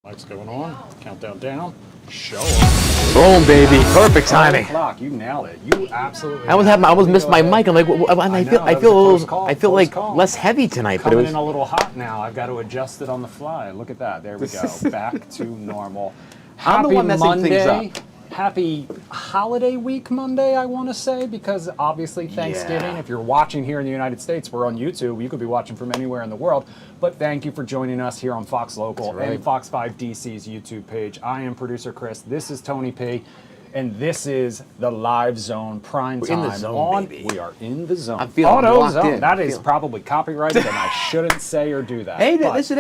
Lights going on. Countdown down. Show up. Boom, baby. Perfect timing. 5 o'clock. You nailed it. You absolutely. I almost missed my mic. I'm like, I feel like call. less heavy tonight. Coming but it was in a little hot now. I've got to adjust it on the fly. Look at that. There we go. Back to normal. I'm the one messing things up. Happy holiday week Monday, I want to say, because obviously Thanksgiving, if you're watching here in the United States, we're on YouTube. You could be watching from anywhere in the world. But thank you for joining us here on Fox Local and Fox 5 DC's YouTube page. I am producer Chris. This is Tony P. And this is the live zone prime time. We're in the zone, baby. We are in the zone. I'm feeling locked zone. in. That is probably copyrighted, and I shouldn't say or do that. Hey, listen,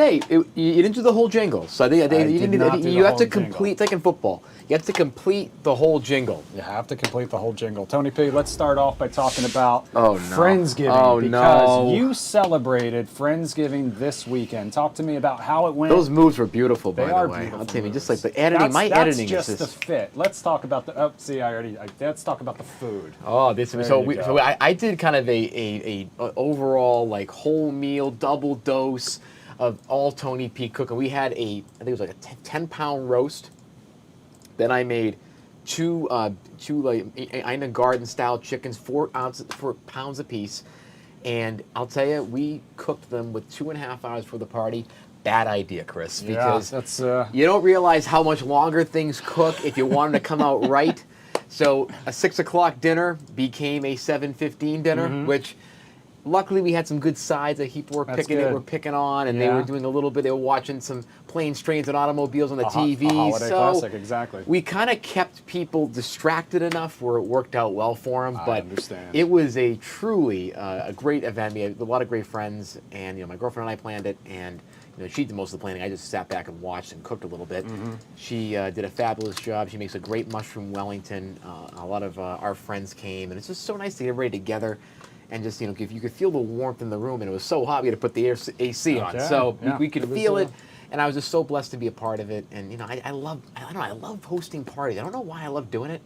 you didn't do the whole jingle. So I think you have to complete, like in football, you have to complete the whole jingle. You have to complete the whole jingle. Tony P, let's start off by talking about Friendsgiving. Oh, because you celebrated Friendsgiving this weekend. Talk to me about how it went. Those moves were beautiful, by the way. Beautiful I'll tell you, moves. just like the editing, editing is just the fit. Let's talk about the, let's talk about the food. Oh, I did kind of a overall like whole meal, double dose of all Tony P cooking. We had I think it was like a 10-pound roast. Then I made two like Ina Garden style chickens, 4 pounds a piece. And I'll tell you, we cooked them with 2.5 hours for the party. Bad idea, Chris, because you don't realize how much longer things cook if you want them to come out right. So a 6 o'clock dinner became a 7:15 dinner, which luckily we had some good sides that people were picking on, and they were doing a little bit. They were watching some planes, trains, and automobiles on the TV. A holiday classic, exactly. We kind of kept people distracted enough where it worked out well for them. But I understand. It was a truly a great event. We had a lot of great friends, and my girlfriend and I planned it, and she did most of the planning. I just sat back and watched and cooked a little bit. She did a fabulous job. She makes a great mushroom Wellington. A lot of our friends came, and it's just so nice to get everybody together. And just, if you could feel the warmth in the room, and it was so hot, we had to put the AC on. So we could feel it, and I was just so blessed to be a part of it. And, I love hosting parties. I don't know why I love doing it,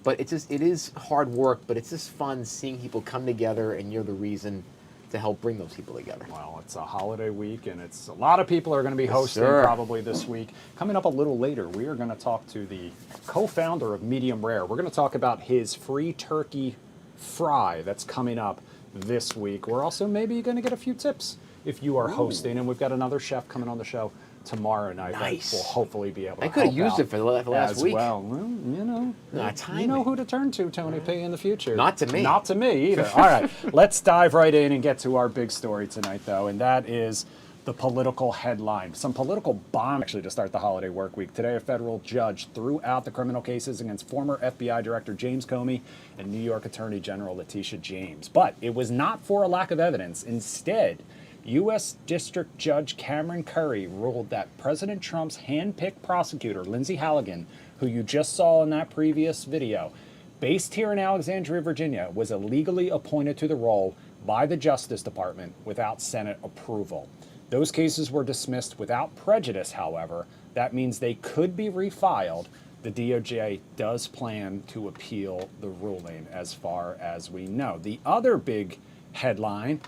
but it is hard work, but it's just fun seeing people come together, and you're the reason to help bring those people together. Well, it's a holiday week, and it's a lot of people are going to be hosting probably this week. Coming up a little later, we are going to talk to the co-founder of Medium Rare. We're going to talk about his free turkey fry that's coming up this week. We're also maybe going to get a few tips if you are hosting, and we've got another chef coming on the show tomorrow night that will hopefully be able to I could have used it for the last week. Well, you know who to turn to, Tony P, in the future. Not to me. Not to me either. All right, let's dive right in and get to our big story tonight, though, and that is the political headline. Some political bomb, actually, to start the holiday work week. Today, a federal judge threw out the criminal cases against former FBI Director James Comey and New York Attorney General Letitia James. But it was not for a lack of evidence. Instead, U.S. District Judge Cameron Curry ruled that President Trump's hand-picked prosecutor, Lindsay Halligan, who you just saw in that previous video, based here in Alexandria, Virginia, was illegally appointed to the role by the Justice Department without Senate approval. Those cases were dismissed without prejudice, however. That means they could be refiled. The DOJ does plan to appeal the ruling, as far as we know. The other big headline,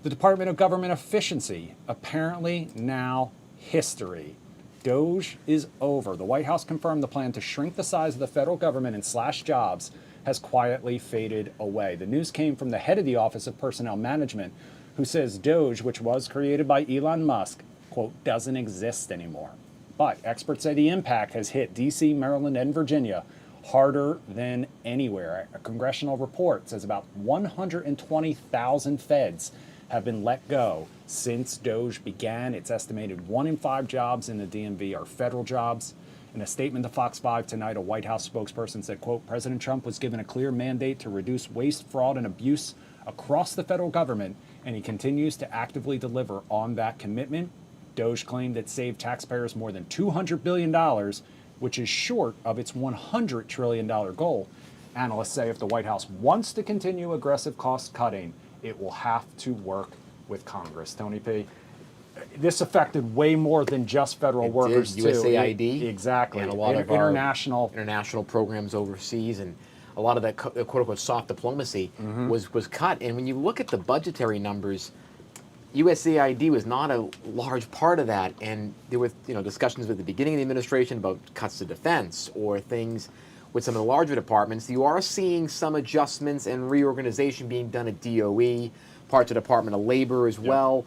the Department of Government Efficiency, apparently now history. Doge is over. The White House confirmed the plan to shrink the size of the federal government and slash jobs has quietly faded away. The news came from the head of the Office of Personnel Management, who says Doge, which was created by Elon Musk, quote, doesn't exist anymore. But experts say the impact has hit D.C., Maryland, and Virginia harder than anywhere. A congressional report says about 120,000 feds have been let go since Doge began. It's estimated 1 in 5 jobs in the DMV are federal jobs. In a statement to Fox 5 tonight, a White House spokesperson said, quote, President Trump was given a clear mandate to reduce waste, fraud, and abuse across the federal government, and he continues to actively deliver on that commitment. Doge claimed it saved taxpayers more than $200 billion, which is short of its $100 trillion goal. Analysts say if the White House wants to continue aggressive cost cutting, it will have to work with Congress. Tony P, this affected way more than just federal workers, too. USAID. Exactly. And a lot of international programs overseas, and a lot of that quote-unquote soft diplomacy was cut. And when you look at the budgetary numbers, USAID was not a large part of that, and there were discussions at the beginning of the administration about cuts to defense or things with some of the larger departments. You are seeing some adjustments and reorganization being done at DOE, parts of Department of Labor as well.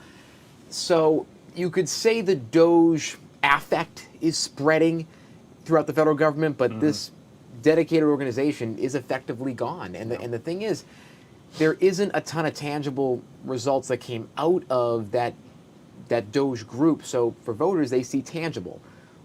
So you could say the DOGE affect is spreading throughout the federal government, but this dedicated organization is effectively gone. And the thing is, there isn't a ton of tangible results that came out of that DOGE group. So for voters, they see tangible.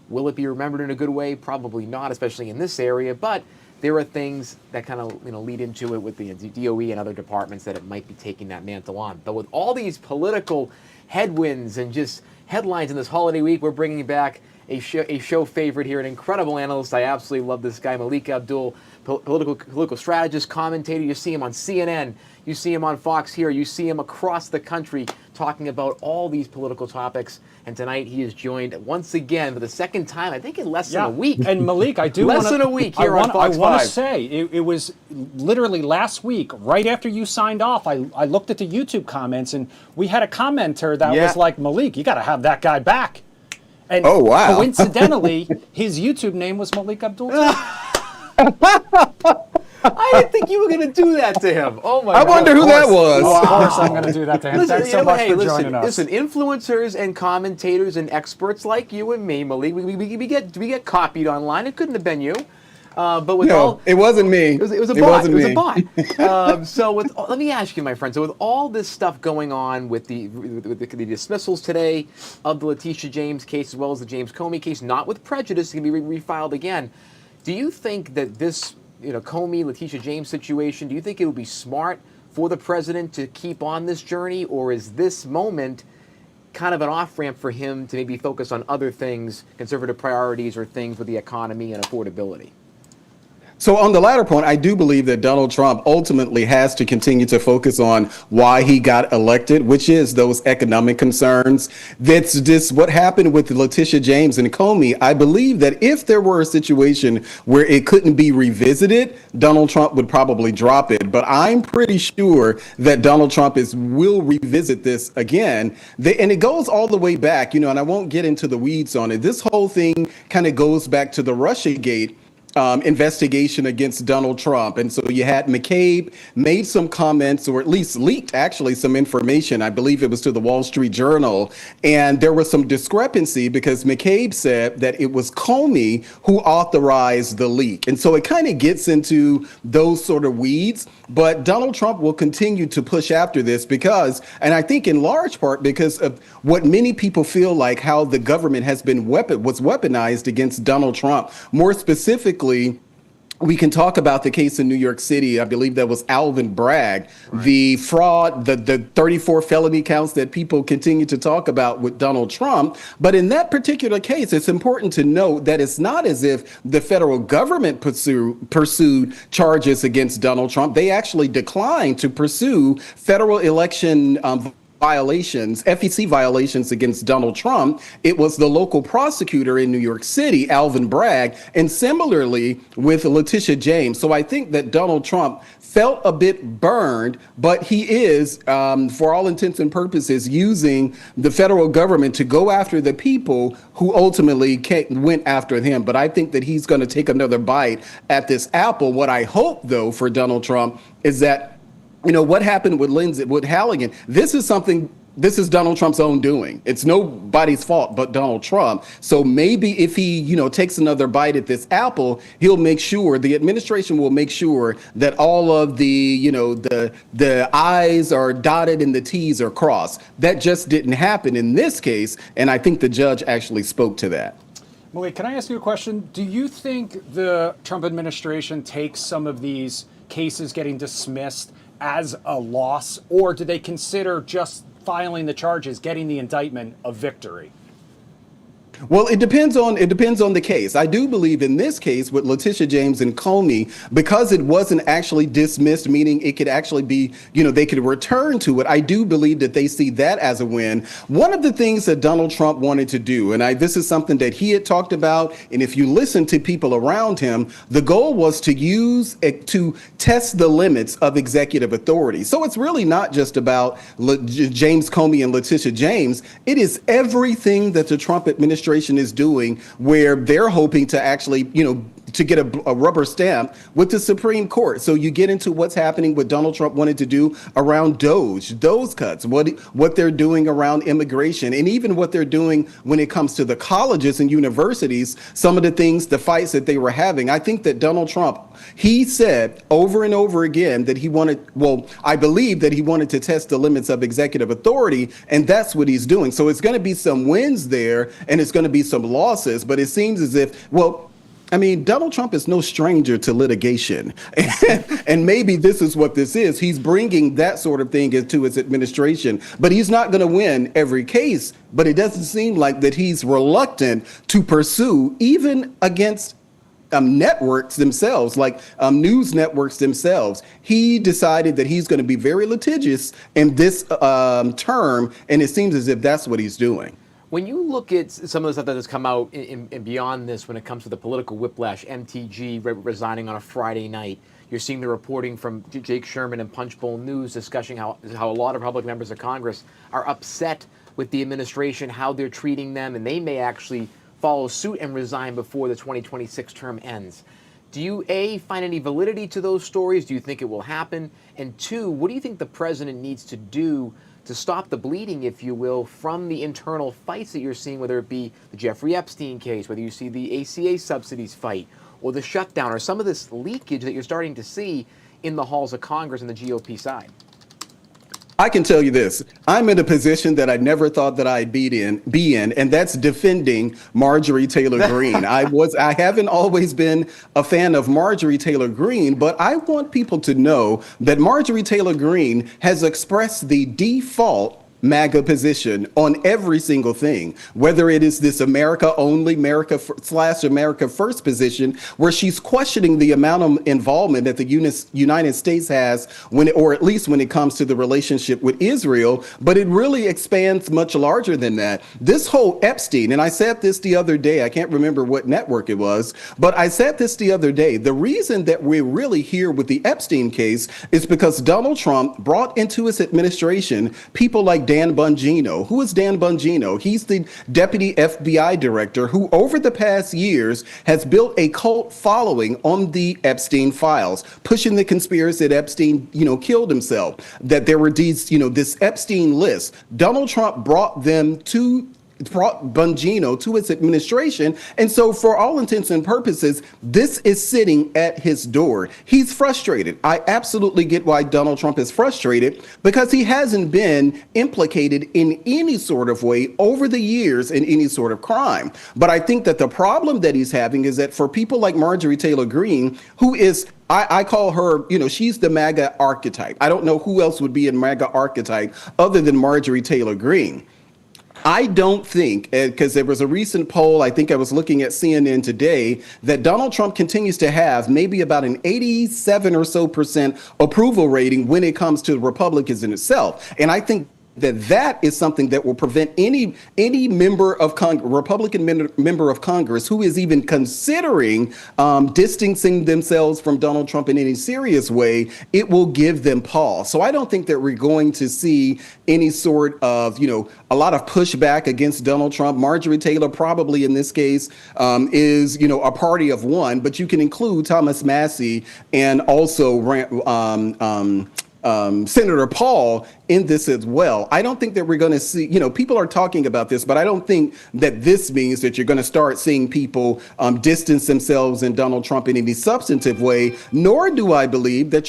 Will it be remembered in a good way? Probably not, especially in this area. But there are things that kind of lead into it with the DOE and other departments that it might be taking that mantle on. But with all these political headwinds and just headlines in this holiday week, we're bringing back a show favorite here, an incredible analyst. I absolutely love this guy, Malik Abdul, political strategist, commentator. You see him on CNN, you see him on Fox here, you see him across the country talking about all these political topics. And tonight he is joined once again for the second time, I think in less than a week. And Malik, I do less than a week here on Fox 5. I want to say it was literally last week, right after you signed off. I looked at the YouTube comments, and we had a commenter that was like, Malik, you got to have that guy back. And coincidentally, his YouTube name was Malik Abdul. I didn't think you were going to do that to him. Oh my God. I wonder who that was. Oh, of course I'm going to do that to him. Thanks so much for joining us. Listen, influencers and commentators and experts like you and me, Malik, we get copied online. It couldn't have been you. But with it wasn't me. It was a bot. It was a bot. So let me ask you, my friend. So with all this stuff going on with the dismissals today of the Letitia James case as well as the James Comey case, not with prejudice, it can be refiled again. Do you think that this Comey Letitia James situation? Do you think it would be smart for the president to keep on this journey, or is this moment kind of an off-ramp for him to maybe focus on other things, conservative priorities, or things with the economy and affordability? So on the latter point, I do believe that Donald Trump ultimately has to continue to focus on why he got elected, which is those economic concerns. That's just what happened with Letitia James and Comey. I believe that if there were a situation where it couldn't be revisited, Donald Trump would probably drop it. But I'm pretty sure that Donald Trump will revisit this again. And it goes all the way back, and I won't get into the weeds on it. This whole thing kind of goes back to the Russiagate investigation against Donald Trump. And so you had McCabe made some comments, or at least leaked actually some information. I believe it was to the Wall Street Journal. And there was some discrepancy because McCabe said that it was Comey who authorized the leak. And so it kind of gets into those sort of weeds. But Donald Trump will continue to push after this because, and I think in large part because of what many people feel like how the government has been was weaponized against Donald Trump. More specifically, we can talk about the case in New York City. I believe that was Alvin Bragg, the fraud, the 34 felony counts that people continue to talk about with Donald Trump. But in that particular case, it's important to note that it's not as if the federal government pursued charges against Donald Trump. They actually declined to pursue federal election violations, FEC violations against Donald Trump. It was the local prosecutor in New York City, Alvin Bragg, and similarly with Letitia James. So I think that Donald Trump felt a bit burned, but he is, for all intents and purposes, using the federal government to go after the people who ultimately went after him. But I think that he's going to take another bite at this apple. What I hope, though, for Donald Trump is that what happened with Halligan, this is Donald Trump's own doing. It's nobody's fault but Donald Trump. So maybe if he, takes another bite at this apple, he'll make sure, the administration will make sure that all of the, the I's are dotted and the T's are crossed. That just didn't happen in this case. And I think the judge actually spoke to that. Malik, can I ask you a question? Do you think the Trump administration takes some of these cases getting dismissed as a loss, or do they consider just filing the charges, getting the indictment, a victory? Well, it depends on the case. I do believe in this case with Letitia James and Comey, because it wasn't actually dismissed, meaning it could actually be, they could return to it. I do believe that they see that as a win. One of the things that Donald Trump wanted to do, and this is something that he had talked about, and if you listen to people around him, the goal was to use it to test the limits of executive authority. So it's really not just about James Comey and Letitia James. It is everything that the Trump administration is doing, where they're hoping to actually, to get a rubber stamp with the Supreme Court. So you get into what's happening, what Donald Trump wanted to do around those cuts, what they're doing around immigration, and even what they're doing when it comes to the colleges and universities, some of the things, the fights that they were having. I think that Donald Trump, he said over and over again that I believe that he wanted to test the limits of executive authority, and that's what he's doing. So it's going to be some wins there, and it's going to be some losses, but it seems as if, Donald Trump is no stranger to litigation. And maybe this is what this is. He's bringing that sort of thing into his administration, but he's not going to win every case. But it doesn't seem like that he's reluctant to pursue, even against networks themselves, like news networks themselves. He decided that he's going to be very litigious in this term, and it seems as if that's what he's doing. When you look at some of the stuff that has come out and beyond this, when it comes to the political whiplash, MTG resigning on a Friday night, you're seeing the reporting from Jake Sherman and Punchbowl News discussing how a lot of Republican members of Congress are upset with the administration, how they're treating them, and they may actually follow suit and resign before the 2026 term ends. Do you, A, find any validity to those stories? Do you think it will happen? And two, what do you think the president needs to do to stop the bleeding, if you will, from the internal fights that you're seeing, whether it be the Jeffrey Epstein case, whether you see the ACA subsidies fight, or the shutdown, or some of this leakage that you're starting to see in the halls of Congress and the GOP side? I can tell you this. I'm in a position that I never thought that I'd be in, and that's defending Marjorie Taylor Greene. I haven't always been a fan of Marjorie Taylor Greene, but I want people to know that Marjorie Taylor Greene has expressed the default MAGA position on every single thing, whether it is this America only, America first position, where she's questioning the amount of involvement that the United States has or at least when it comes to the relationship with Israel. But it really expands much larger than that. This whole Epstein, and I said this the other day, I can't remember what network it was, but I said this the other day. The reason that we're really here with the Epstein case is because Donald Trump brought into his administration people like Dan Bongino. Who is Dan Bongino? He's the deputy FBI director who over the past years has built a cult following on the Epstein files, pushing the conspiracy that Epstein, killed himself, that there were these, this Epstein list. Donald Trump brought Bongino to his administration. And so for all intents and purposes, this is sitting at his door. He's frustrated. I absolutely get why Donald Trump is frustrated, because he hasn't been implicated in any sort of way over the years in any sort of crime. But I think that the problem that he's having is that for people like Marjorie Taylor Greene, who is I call her, she's the MAGA archetype. I don't know who else would be in MAGA archetype other than Marjorie Taylor Greene. I don't think, because there was a recent poll, I think I was looking at CNN today, that Donald Trump continues to have maybe about an 87 or so % approval rating when it comes to Republicans in itself. And I think that is something that will prevent any member of Republican member of Congress who is even considering distancing themselves from Donald Trump in any serious way. It will give them pause. So I don't think that we're going to see any sort of, a lot of pushback against Donald Trump. Marjorie Taylor probably in this case is, a party of one, but you can include Thomas Massie and also Senator Paul in this as well. I don't think that we're going to see, people are talking about this, but I don't think that this means that you're going to start seeing people distance themselves in Donald Trump in any substantive way, nor do I believe that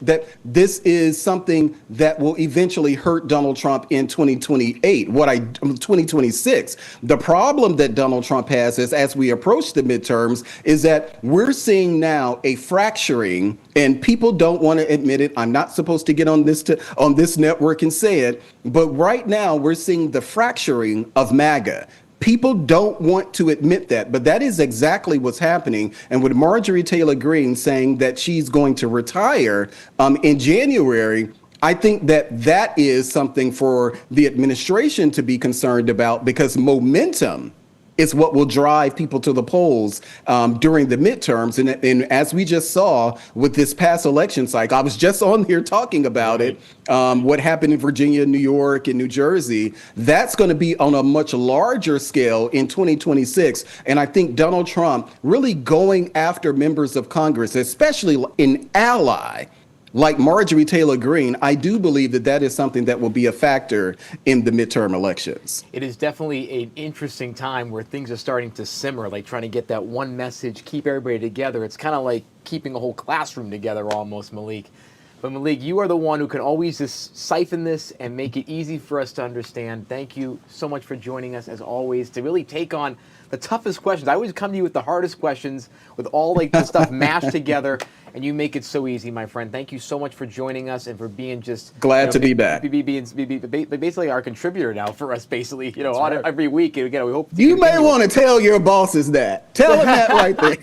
that this is something that will eventually hurt Donald Trump in 2026. The problem that Donald Trump has is, as we approach the midterms, is that we're seeing now a fracturing, and people don't want to admit it. I'm not supposed to get on this network and say it, but right now we're seeing the fracturing of MAGA. people don't want to admit that, but that is exactly what's happening. And with Marjorie Taylor Greene saying that she's going to retire in January, I think that that is something for the administration to be concerned about, because momentum is what will drive people to the polls during the midterms. And as we just saw with this past election cycle, I was just on here talking about it, what happened in Virginia, New York, and New Jersey. That's going to be on a much larger scale in 2026. And I think Donald Trump really going after members of Congress, especially an ally like Marjorie Taylor Greene, I do believe that that is something that will be a factor in the midterm elections. It is definitely an interesting time where things are starting to simmer, like trying to get that one message, keep everybody together. It's kind of like keeping a whole classroom together almost, Malik. But Malik, you are the one who can always just siphon this and make it easy for us to understand. Thank you so much for joining us, as always, to really take on the toughest questions. I always come to you with the hardest questions, with all like the stuff mashed together, and you make it so easy, my friend. Thank you so much for joining us and for being just glad to be back. Basically our contributor now for us, basically, on every week. Again, we hope you may want to tell your bosses that. Tell them that right there.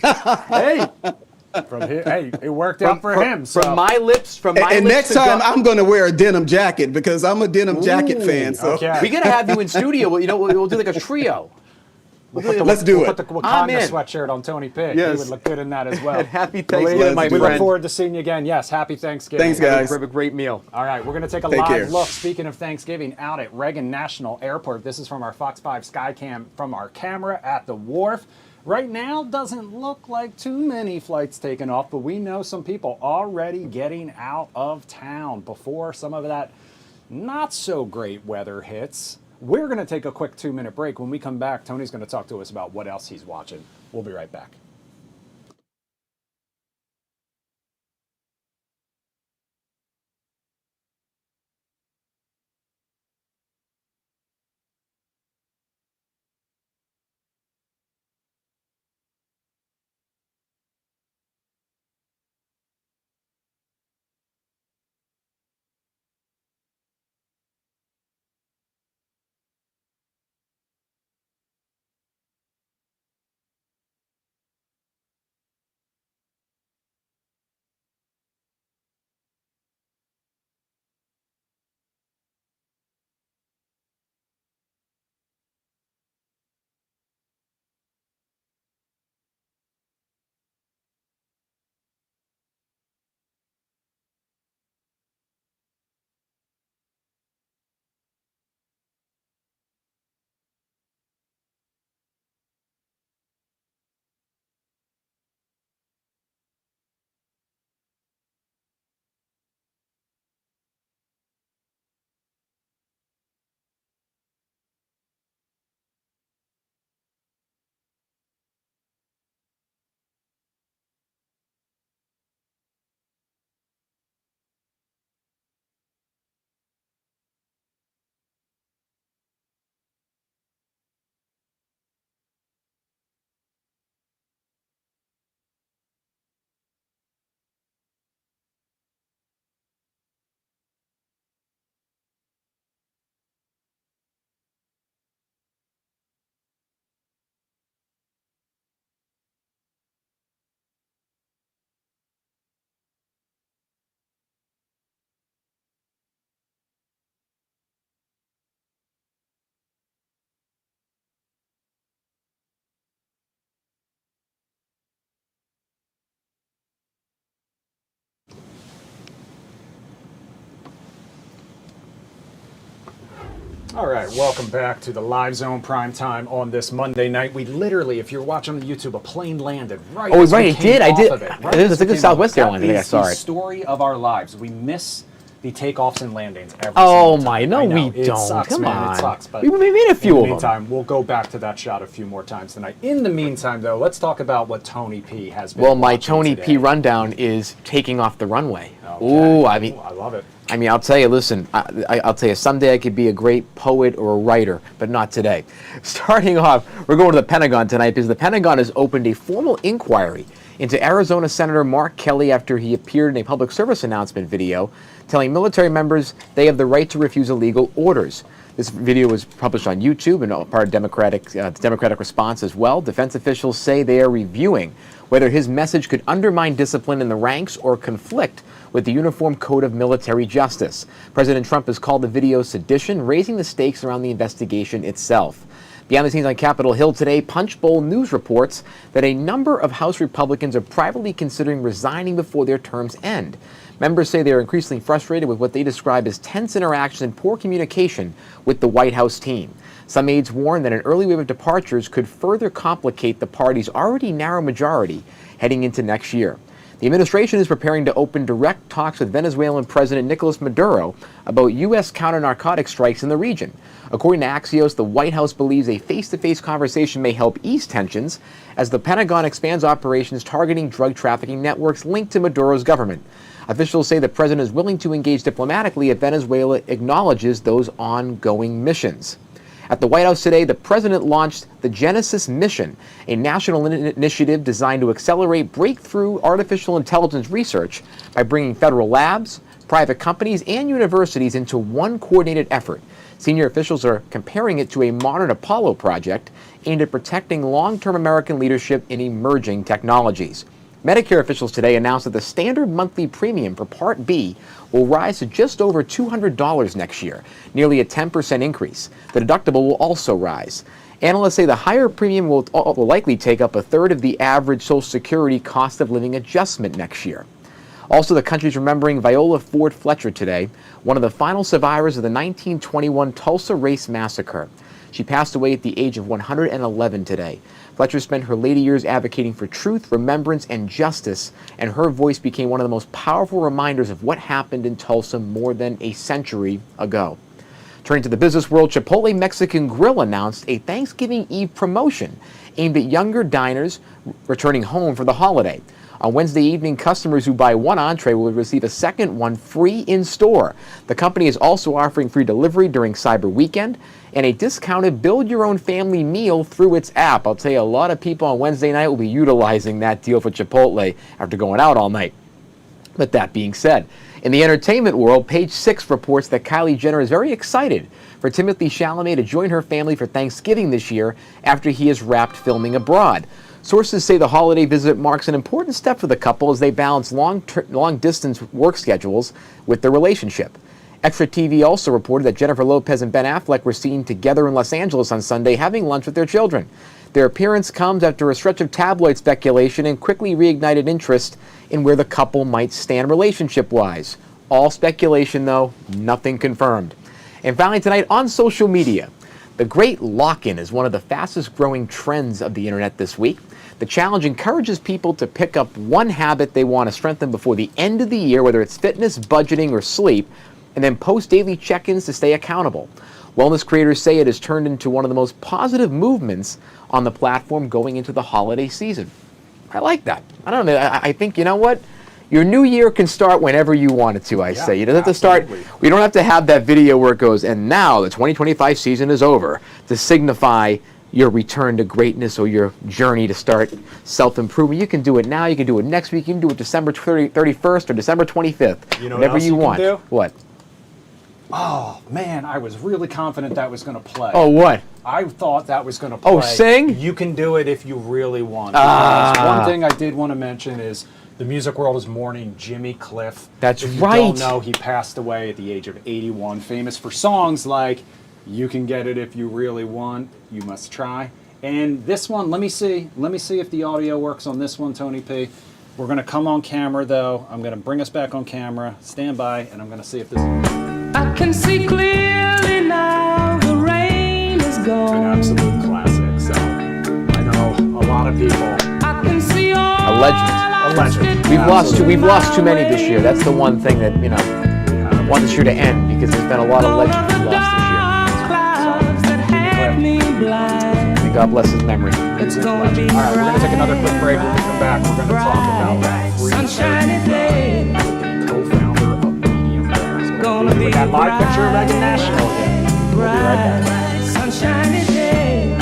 Hey, it worked out for him. So. From my lips, and next time I'm going to wear a denim jacket, because I'm a denim jacket fan. So okay. We're gonna have you in studio. We'll do like a trio. Let's do it. Put the Wakanda sweatshirt on Tony Pig. Yes. He would look good in that as well. And happy Thanksgiving, my We friend. look forward to seeing you again. Yes, happy Thanksgiving. Thanks, guys. Have a great meal. All right, we're going to take a Take live care. look, speaking of Thanksgiving, out at Reagan National Airport. This is from our Fox 5 Skycam from our camera at the wharf. Right now, doesn't look like too many flights taking off, but we know some people already getting out of town before some of that not so great weather hits. We're going to take a quick 2-minute break. When we come back, Tony's going to talk to us about what else he's watching. We'll be right back. All right, welcome back to the live zone prime time on this Monday night. We literally, if you're watching on YouTube, a plane landed right. Oh, as we right, came I did. off of it, right It was as like we the came off. Southwest Airlines, I think I That saw is the it. story of our lives. We miss the takeoffs and landings every Oh single my, time. no, I know, we it don't. Sucks, Come man, on. It sucks, but we made a few in the of them. meantime, we'll go back to that shot a few more times tonight. In the meantime, though, let's talk about what Tony P has been. Well, my watching Tony today. P rundown is taking off the runway. Okay. Ooh, I love it. I mean, I'll tell you, listen, I'll tell you, someday I could be a great poet or a writer, but not today. Starting off, we're going to the Pentagon tonight because the Pentagon has opened a formal inquiry into Arizona Senator Mark Kelly after he appeared in a public service announcement video telling military members they have the right to refuse illegal orders. This video was published on YouTube and part of the Democratic response as well. Defense officials say they are reviewing whether his message could undermine discipline in the ranks or conflict with the Uniform Code of Military Justice. President Trump has called the video sedition, raising the stakes around the investigation itself. Beyond the scenes on Capitol Hill today, Punchbowl News reports that a number of House Republicans are privately considering resigning before their terms end. Members say they are increasingly frustrated with what they describe as tense interactions and poor communication with the White House team. Some aides warn that an early wave of departures could further complicate the party's already narrow majority heading into next year. The administration is preparing to open direct talks with Venezuelan President Nicolas Maduro about U.S. counter-narcotic strikes in the region. According to Axios, the White House believes a face-to-face conversation may help ease tensions as the Pentagon expands operations targeting drug trafficking networks linked to Maduro's government. Officials say the president is willing to engage diplomatically if Venezuela acknowledges those ongoing missions. At the White House today, the president launched the Genesis Mission, a national initiative designed to accelerate breakthrough artificial intelligence research by bringing federal labs, private companies, and universities into one coordinated effort. Senior officials are comparing it to a modern Apollo project aimed at protecting long-term American leadership in emerging technologies. Medicare officials today announced that the standard monthly premium for Part B will rise to just over $200 next year, nearly a 10% increase. The deductible will also rise. Analysts say the higher premium will likely take up a third of the average Social Security cost of living adjustment next year. Also, the country's remembering Viola Ford Fletcher today, one of the final survivors of the 1921 Tulsa Race Massacre. She passed away at the age of 111 today. Fletcher spent her later years advocating for truth, remembrance, and justice, and her voice became one of the most powerful reminders of what happened in Tulsa more than a century ago. Turning to the business world, Chipotle Mexican Grill announced a Thanksgiving Eve promotion aimed at younger diners returning home for the holiday. On Wednesday evening, customers who buy one entree will receive a second one free in store. The company is also offering free delivery during Cyber Weekend and a discounted build-your-own-family meal through its app. I'll tell you, a lot of people on Wednesday night will be utilizing that deal for Chipotle after going out all night. But that being said, in the entertainment world, Page Six reports that Kylie Jenner is very excited for Timothée Chalamet to join her family for Thanksgiving this year after he is wrapped filming abroad. Sources say the holiday visit marks an important step for the couple as they balance long-distance work schedules with their relationship. Extra TV also reported that Jennifer Lopez and Ben Affleck were seen together in Los Angeles on Sunday having lunch with their children. Their appearance comes after a stretch of tabloid speculation and quickly reignited interest in where the couple might stand relationship-wise. All speculation, though, nothing confirmed. And finally tonight on social media, the Great Lock-In is one of the fastest-growing trends of the internet this week. The challenge encourages people to pick up one habit they want to strengthen before the end of the year, whether it's fitness, budgeting, or sleep, and then post daily check-ins to stay accountable. Wellness creators say it has turned into one of the most positive movements on the platform going into the holiday season. I like that. I don't know. I think, you know what? Your new year can start whenever you want it to, I say. You don't have to start, we don't have to have that video where it goes, and now the 2025 season is over, to signify your return to greatness or your journey to start self-improvement. You can do it now, you can do it next week, you can do it December 31st or December 25th, you know whatever you want. Can do? What? Oh, man, I was really confident that was going to play. Oh, what? I thought that was going to play. Oh, sing? You can do it if you really want. One thing I did want to mention is the music world is mourning Jimmy Cliff. That's if you right. don't know, he passed away at the age of 81, famous for songs like You Can Get It If You Really Want, You Must Try. And this one, let me see if the audio works on this one, Tony P. We're going to come on camera, though. I'm going to bring us back on camera. Stand by, and I'm going to see if this... I can see clearly now, the rain is gone. An absolute classic, so I know a lot of people... I can see all A legend. We've lost too many this year. That's the one thing that, you know, want this year to end because there's been a lot of legends we lost this year. And God bless his memory. It's gonna be all right, we're going to take another quick break. When we come back, we're going to talk about that free sunshiny day. co-founder of Medium Bear. Gonna be We got live picture recognition. We'll be right back. Sunshiny day.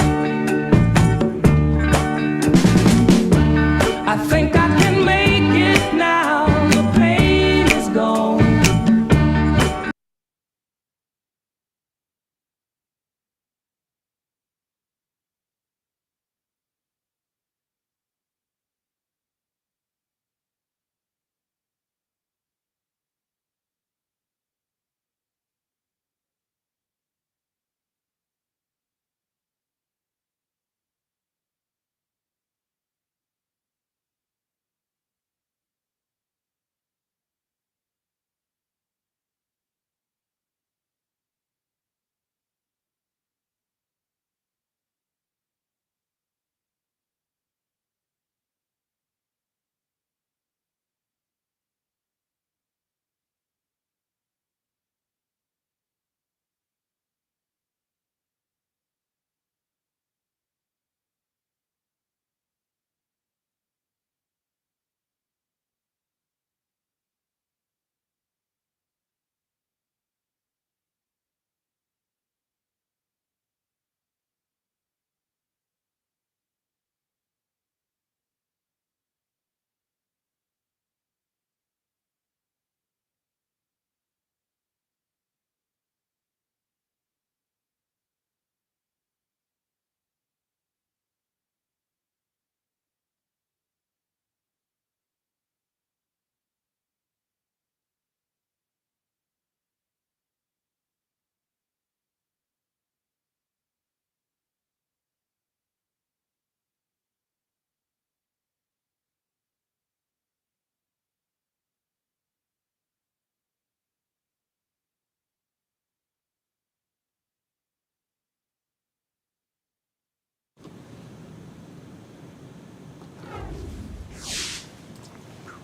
I think I can make it now. The pain is gone.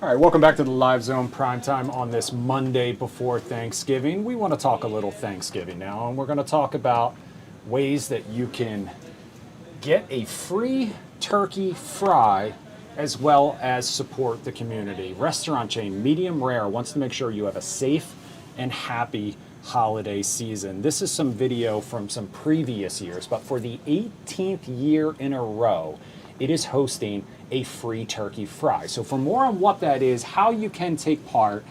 All right, welcome back to the Live Zone Primetime on this Monday before Thanksgiving. We want to talk a little Thanksgiving now, and we're going to talk about ways that you can get a free turkey fry as well as support the community. Restaurant chain Medium Rare wants to make sure you have a safe and happy holiday season. This is some video from some previous years, but for the 18th year in a row, it is hosting a free turkey fry. So for more on what that is, how you can take part,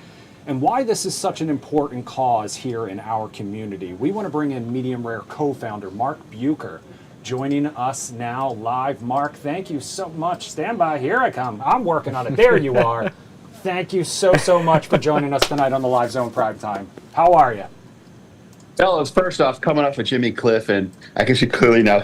and why this is such an important cause here in our community, we want to bring in Medium Rare co-founder Mark Bucher, joining us now live. Mark, thank you so much. Stand by, here I come. I'm working on it. There you are. Thank you so much for joining us tonight on the Live Zone Primetime. How are you? Fellas, first off, coming off of Jimmy Cliff, and I can see clearly now,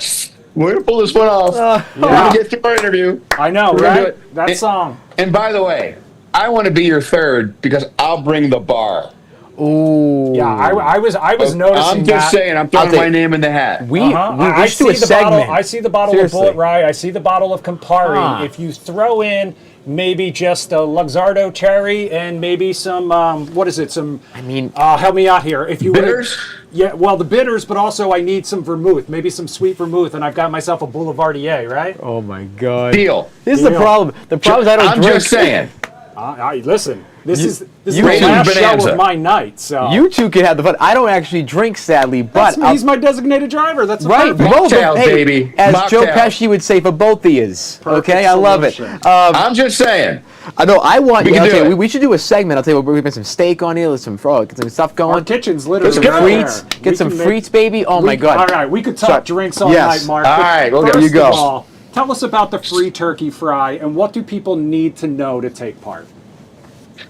we're going to pull this one off. We're going to get through our interview. I know, We're gonna do right? it. That song. And by the way, I want to be your third because I'll bring the bar. Ooh. Yeah, I was noticing I'm just that. saying, I'm throwing my name in the hat. We I should do a see the segment. bottle. I see the bottle Seriously. of Bullet Rye. I see the bottle of Campari. Huh. If you throw in maybe just a Luxardo cherry and maybe some what is it? Some. I mean, help me out here. If you Bitters? Yeah, well, the bitters, but also I need some vermouth, maybe some sweet vermouth, and I've got myself a Boulevardier, right? oh my God. Deal. This is the Deal. problem. The problem is I don't I'm drink. just saying. Listen, this is the Raisins last show Bonanza. of my night, so You two can have the fun. I don't actually drink, sadly, but he's my designated driver. That's right. perfect. Both of- Mocktails, hey, baby. as Joe Mocktails. Pesci would say, for both of yous. Okay, I love it. solution. I'm just saying. I know. I want. We can I'll do tell you, it. we should do a segment. I'll tell you what. We've got some steak on here. Let's some get some stuff Our going. kitchen's Get literally some right frites. there. Get We some can make- frites, baby. Oh my We- God. All right, we could talk So- drinks all yes. night, Mark. All but right, we'll go. first You go. of all, tell us about the free turkey fry and what do people need to know to take part?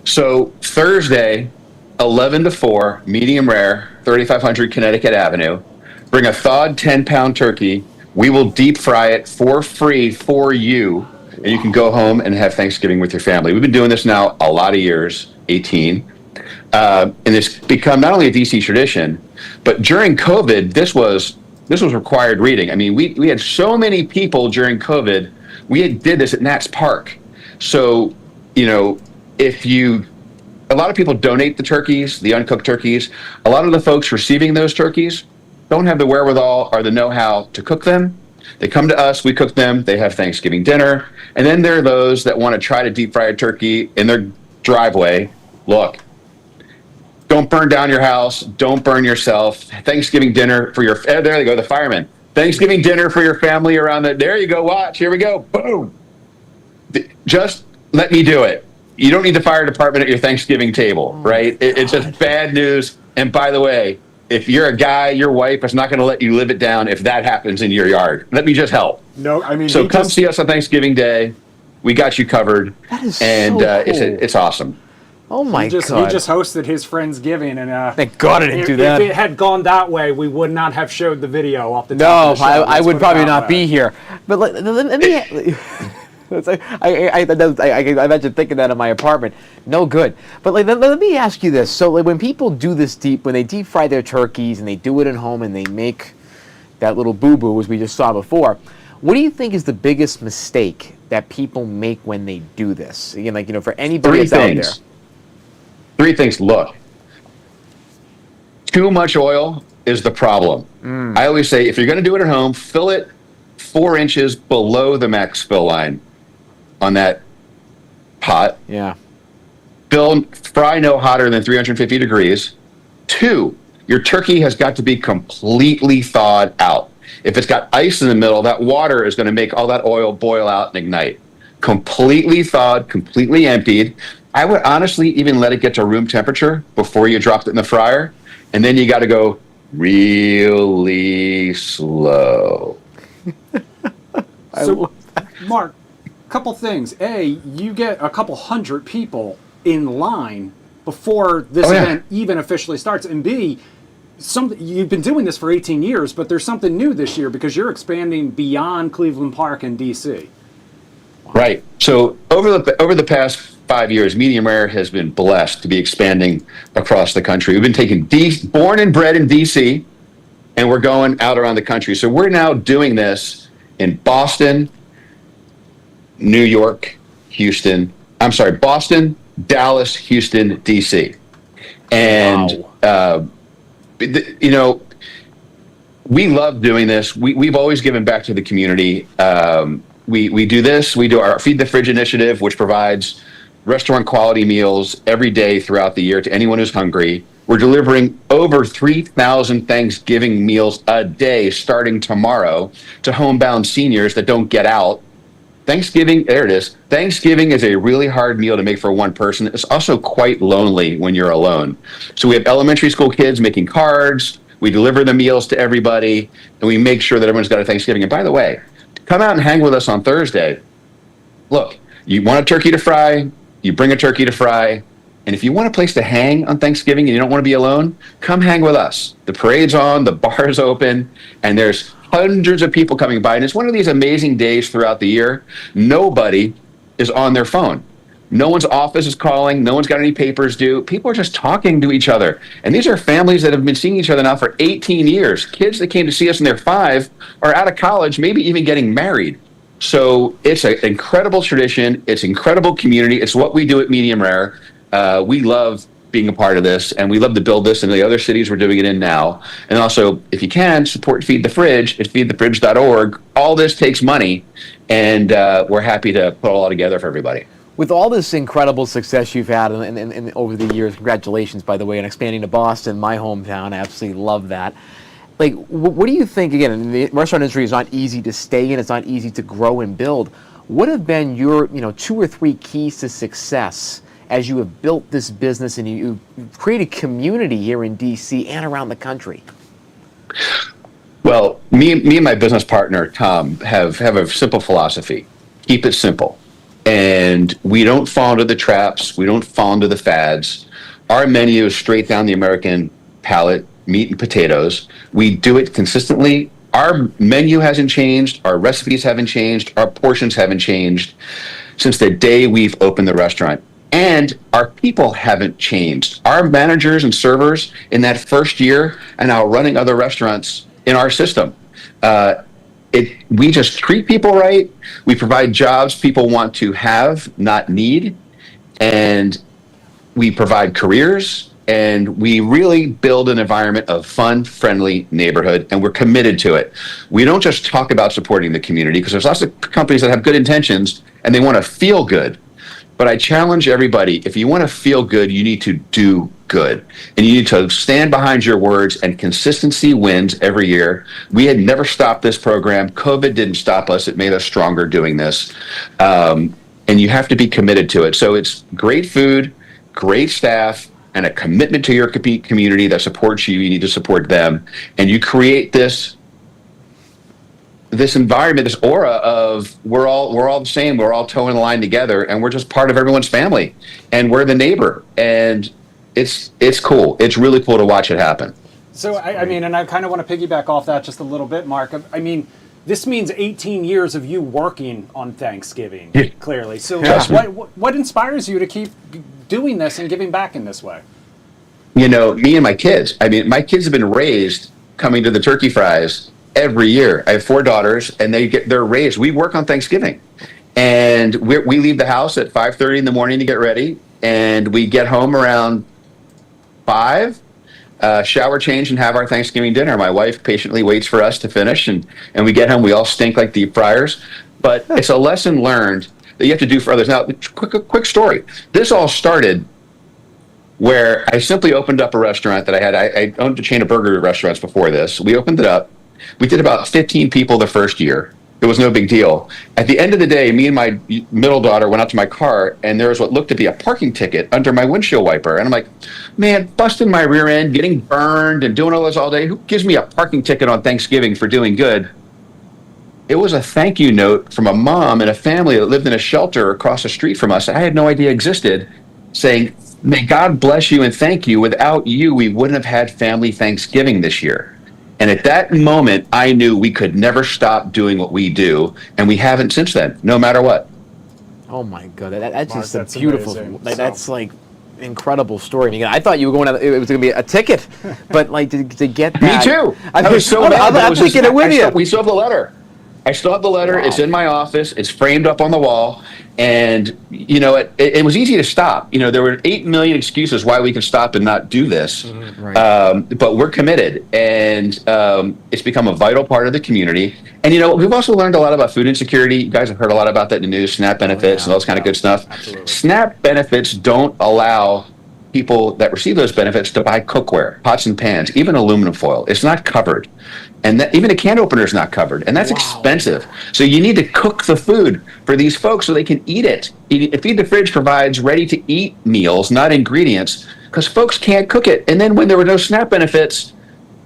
So Thursday, 11 to 4, medium rare, 3500 Connecticut Avenue. Bring a thawed 10-pound turkey. We will deep fry it for free for you, and you can go home and have Thanksgiving with your family. We've been doing this now a lot of years, 18. And it's become not only a DC tradition, but during COVID, this was required reading. I mean, we had so many people during COVID. Did this at Nats Park. So, a lot of people donate the turkeys, the uncooked turkeys. A lot of the folks receiving those turkeys don't have the wherewithal or the know-how to cook them. They come to us, we cook them, they have Thanksgiving dinner. And then there are those that want to try to deep fry a turkey in their driveway. Look, don't burn down your house, don't burn yourself. Thanksgiving dinner for your, there they go, the firemen. Thanksgiving dinner for your family around there you go, watch, here we go, boom. Just let me do it. You don't need the fire department at your Thanksgiving table, right? It's just bad news. And by the way, if you're a guy, your wife is not going to let you live it down if that happens in your yard. Let me just help. No, I mean, So come see us on Thanksgiving Day. We got you covered. That is and so cool. it's awesome. Oh my he God. just hosted his Friendsgiving, and Thank God I didn't do that. If it had gone that way, we would not have showed the video off the top No, of the show. I Let's would put it probably that not way. be here. But let me. I imagine thinking that in my apartment. No good. But let me ask you this. So when people do this when they deep fry their turkeys and they do it at home and they make that little boo-boo as we just saw before, what do you think is the biggest mistake that people make when they do this? Again, for anybody that's out there. Three things. Look, too much oil is the problem. I always say, if you're going to do it at home, fill it 4 inches below the max fill line on that pot. Yeah. Fry no hotter than 350 degrees. 2, your turkey has got to be completely thawed out. If it's got ice in the middle, that water is going to make all that oil boil out and ignite. Completely thawed, completely emptied. I would honestly even let it get to room temperature before you dropped it in the fryer. And then you got to go really slow. So, Mark, couple things. A, you get a couple hundred people in line before this event even officially starts. And B, you've been doing this for 18 years, but there's something new this year because you're expanding beyond Cleveland Park and DC. Right. So over the past 5 years, Medium Rare has been blessed to be expanding across the country. We've been taking born and bred in DC, and we're going out around the country. So we're now doing this in Boston, New York, Houston. I'm sorry, Boston, Dallas, Houston, DC. And, you know, we love doing this. We've always given back to the community. We do this. We do our Feed the Fridge initiative, which provides restaurant quality meals every day throughout the year to anyone who's hungry. We're delivering over 3,000 Thanksgiving meals a day starting tomorrow to homebound seniors that don't get out. Thanksgiving, there it is. Thanksgiving is a really hard meal to make for one person. It's also quite lonely when you're alone. So we have elementary school kids making cards. We deliver the meals to everybody, and we make sure that everyone's got a Thanksgiving. And by the way, come out and hang with us on Thursday. Look, you want a turkey to fry, you bring a turkey to fry. And if you want a place to hang on Thanksgiving and you don't want to be alone, come hang with us. The parade's on, the bar's open, and there's hundreds of people coming by. And it's one of these amazing days throughout the year. Nobody is on their phone. No one's office is calling. No one's got any papers due. People are just talking to each other. And these are families that have been seeing each other now for 18 years. Kids that came to see us when they're 5 are out of college, maybe even getting married. So it's an incredible tradition. It's incredible community. It's what we do at Medium Rare. We love being a part of this, and we love to build this in the other cities we're doing it in now. And also, if you can, support Feed the Fridge at feedthefridge.org. All this takes money, and we're happy to put it all together for everybody. With all this incredible success you've had in over the years, congratulations, by the way, on expanding to Boston, my hometown. I absolutely love that. Like, what do you think, again, the restaurant industry is not easy to stay in, it's not easy to grow and build. What have been your 2 or 3 keys to success as you have built this business and you've created community here in DC and around the country? Well, me and my business partner, Tom, have a simple philosophy. Keep it simple. And we don't fall into the traps. We don't fall into the fads. Our menu is straight down the American palate, meat and potatoes. We do it consistently. Our menu hasn't changed. Our recipes haven't changed. Our portions haven't changed since the day we've opened the restaurant. And our people haven't changed. Our managers and servers in that first year are now running other restaurants in our system. We just treat people right. We provide jobs people want to have, not need. And we provide careers. And we really build an environment of fun, friendly neighborhood, and we're committed to it. We don't just talk about supporting the community, because there's lots of companies that have good intentions and they want to feel good. But I challenge everybody, if you want to feel good, you need to do good. And you need to stand behind your words, and consistency wins every year. We had never stopped this program. COVID didn't stop us. It made us stronger doing this. And you have to be committed to it. So it's great food, great staff, and a commitment to your community that supports you. You need to support them. And you create this environment, this aura of we're all the same, we're all toeing the line together, and we're just part of everyone's family, and we're the neighbor, and it's cool. It's really cool to watch it happen. So I mean, and I kind of want to piggyback off that just a little bit, Mark. I mean, this means 18 years of you working on Thanksgiving, clearly. So what inspires you to keep doing this and giving back in this way? Me and my kids. I mean, my kids have been raised coming to the turkey fries every year. I have 4 daughters, and they're raised. We work on Thanksgiving, and we leave the house at 5:30 in the morning to get ready, and we get home around 5, shower, change, and have our Thanksgiving dinner. My wife patiently waits for us to finish, and we get home. We all stink like deep fryers, but it's a lesson learned that you have to do for others. Now, quick story. This all started where I simply opened up a restaurant that I had. I owned a chain of burger restaurants before this. We opened it up. We did about 15 people the first year. It was no big deal. At the end of the day, me and my middle daughter went out to my car, and there was what looked to be a parking ticket under my windshield wiper. And I'm like, man, busting my rear end, getting burned, and doing all this all day. Who gives me a parking ticket on Thanksgiving for doing good? It was a thank you note from a mom and a family that lived in a shelter across the street from us I had no idea existed, saying, may God bless you and thank you. Without you, we wouldn't have had family Thanksgiving this year. And at that moment, I knew we could never stop doing what we do, and we haven't since then, no matter what. Oh my God, that's Mark, just that's a beautiful. amazing. That's like incredible story. I mean, I thought you were going to. It was going to be a ticket, but like to get that. Me too. I was so mad. I'm taking it with you. We still have the letter. I still have the letter. It's in my office. It's framed up on the wall. And, it was easy to stop. There were 8 million excuses why we could stop and not do this. Right. But we're committed. And it's become a vital part of the community. And, we've also learned a lot about food insecurity. You guys have heard a lot about that in the news, SNAP benefits and all this kind of good stuff. Absolutely. SNAP benefits don't allow people that receive those benefits to buy cookware, pots and pans, even aluminum foil. It's not covered. And even a can opener is not covered. And that's expensive. So you need to cook the food for these folks so they can eat it. Feed the Fridge provides ready-to-eat meals, not ingredients, because folks can't cook it. And then when there were no SNAP benefits,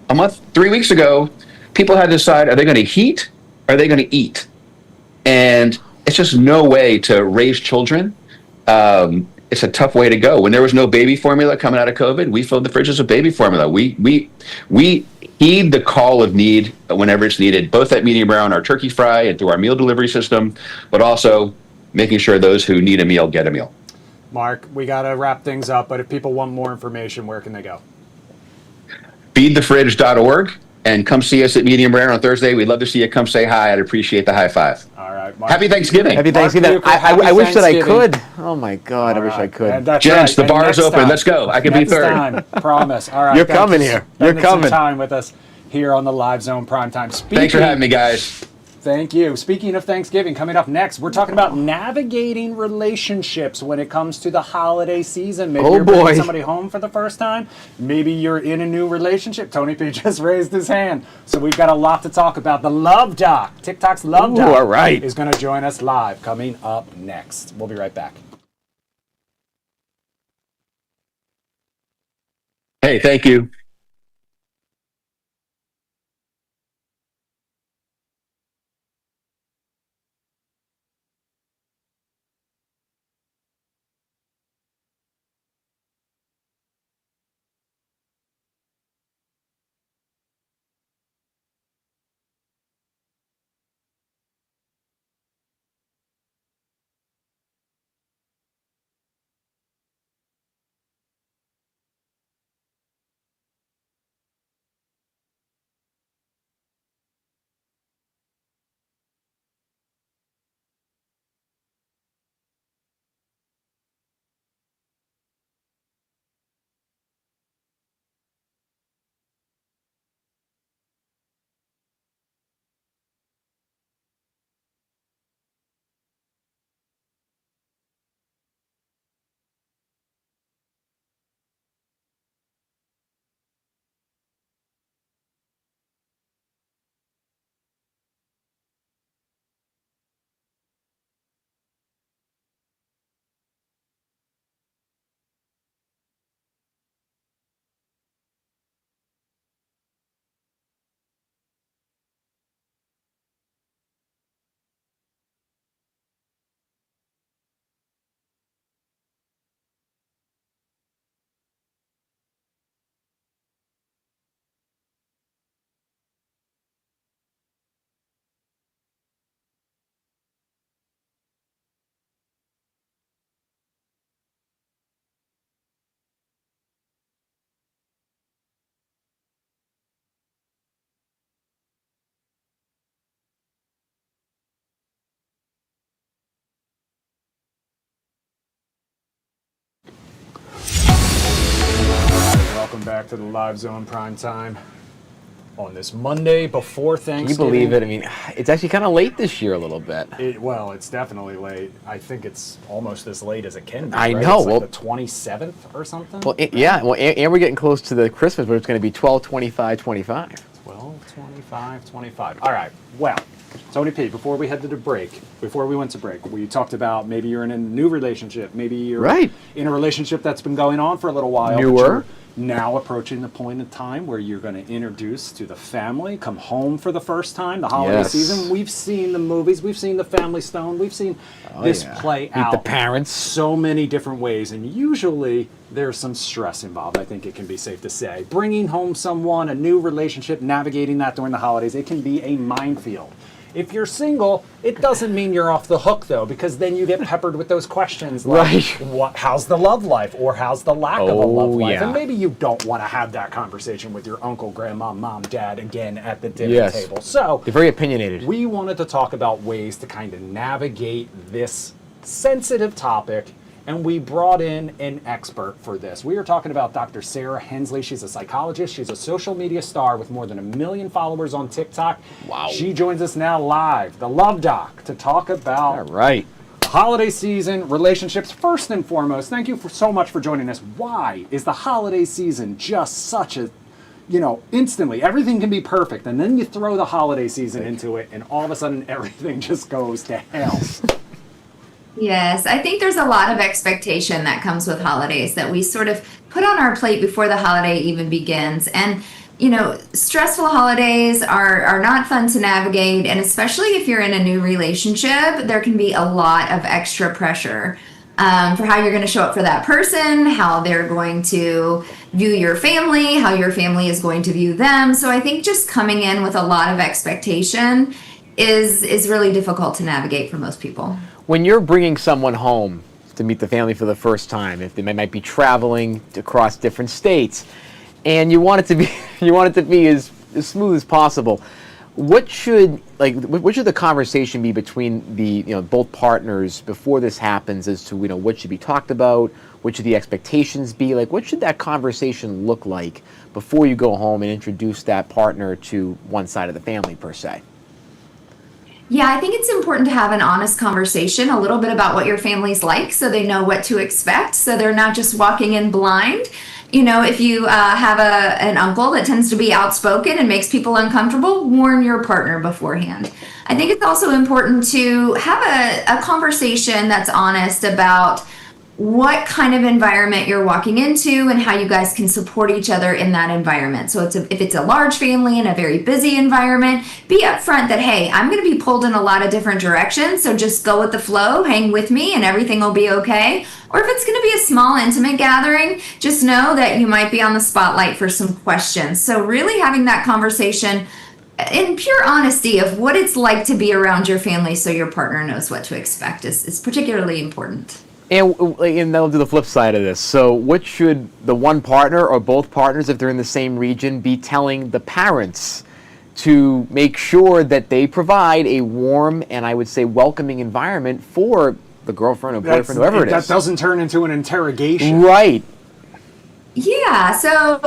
3 weeks ago, people had to decide, are they going to heat? Or are they going to eat? And it's just no way to raise children. It's a tough way to go. When there was no baby formula coming out of COVID, we filled the fridges with baby formula. We heed the call of need whenever it's needed, both at medium rare on our turkey fry and through our meal delivery system, but also making sure those who need a meal get a meal. Mark, we got to wrap things up, but if people want more information, where can they go? Feedthefridge.org, and come see us at medium rare on Thursday. We'd love to see you. Come say hi. I'd appreciate the high five. All right, Mark. Happy Thanksgiving. Happy Thanksgiving. Bucher, I wish that I Thanksgiving. could. Oh my God, I wish I could. And that's Gents, right. the And bar is next open. time- Let's go. I can be next third. Time, promise. All right. You're thank coming you here. for You're spending some coming. time with us here on the Live Zone Primetime. Thanks for having me, guys. Thank you. Speaking of Thanksgiving, coming up next, we're talking about navigating relationships when it comes to the holiday season. Maybe you're bringing somebody home for the first time. Maybe you're in a new relationship. Tony P just raised his hand. So we've got a lot to talk about. The Love Doc, TikTok's Love Doc, all right, is going to join us live coming up next. We'll be right back. Hey, thank you. Welcome back to the Live Zone Primetime on this Monday before Can you Thanksgiving. believe it? I mean, it's actually kind of late this year a little bit. Well, it's definitely late. I think it's almost as late as it can be. I right? know. It's Well, like the 27th or something. Well, yeah. Well, and we're getting close to the Christmas, but it's going to be 12, 25, 25. 12, 25, 25. All right. Well, Tony P, before we went to break, we talked about maybe you're in a new relationship. Maybe you're in a relationship that's been going on for a little while. Newer. But you're now approaching the point in time where you're going to introduce to the family, come home for the first time, the holiday season. We've seen the movies. We've seen the Family Stone. We've seen this play out. Meet the parents. So many different ways. And usually there's some stress involved, I think it can be safe to say. Bringing home someone, a new relationship, navigating that during the holidays, it can be a minefield. If you're single, it doesn't mean you're off the hook though, because then you get peppered with those questions like, Right. how's the love life, or how's the lack of a love life? yeah. And maybe you don't want to have that conversation with your uncle, grandma, mom, dad again at the dinner Yes. table. So They're very opinionated. we wanted to talk about ways to kind of navigate this sensitive topic, and we brought in an expert for this. We are talking about Dr. Sarah Hensley. She's a psychologist. She's a social media star with more than 1 million followers on TikTok. Wow. She joins us now live, the Love Doc, to talk about All right. the holiday season, relationships. First and foremost, thank you so much for joining us. Why is the holiday season just such a, instantly everything can be perfect, and then you throw the holiday season into it, and all of a sudden everything just goes to hell? Yes, I think there's a lot of expectation that comes with holidays that we sort of put on our plate before the holiday even begins. And, stressful holidays are not fun to navigate. And especially if you're in a new relationship, there can be a lot of extra pressure for how you're going to show up for that person, how they're going to view your family, how your family is going to view them. So I think just coming in with a lot of expectation is really difficult to navigate for most people. When you're bringing someone home to meet the family for the first time, if they might be traveling across different states, and you want it to be as smooth as possible, what should the conversation be between the both partners before this happens as to what should be talked about, what should the expectations be, like what should that conversation look like before you go home and introduce that partner to one side of the family per se? Yeah, I think it's important to have an honest conversation, a little bit about what your family's like so they know what to expect, so they're not just walking in blind. If you have an uncle that tends to be outspoken and makes people uncomfortable, warn your partner beforehand. I think it's also important to have a conversation that's honest about what kind of environment you're walking into and how you guys can support each other in that environment. So if it's a large family in a very busy environment, be upfront that, hey, I'm going to be pulled in a lot of different directions, so just go with the flow, hang with me, and everything will be okay. Or if it's going to be a small, intimate gathering, just know that you might be on the spotlight for some questions. So really having that conversation in pure honesty of what it's like to be around your family so your partner knows what to expect is particularly important. And they'll do the flip side of this. So what should the one partner or both partners, if they're in the same region, be telling the parents to make sure that they provide a warm and, I would say, welcoming environment for the girlfriend or boyfriend, whoever it is? That doesn't turn into an interrogation. Right. Yeah, so,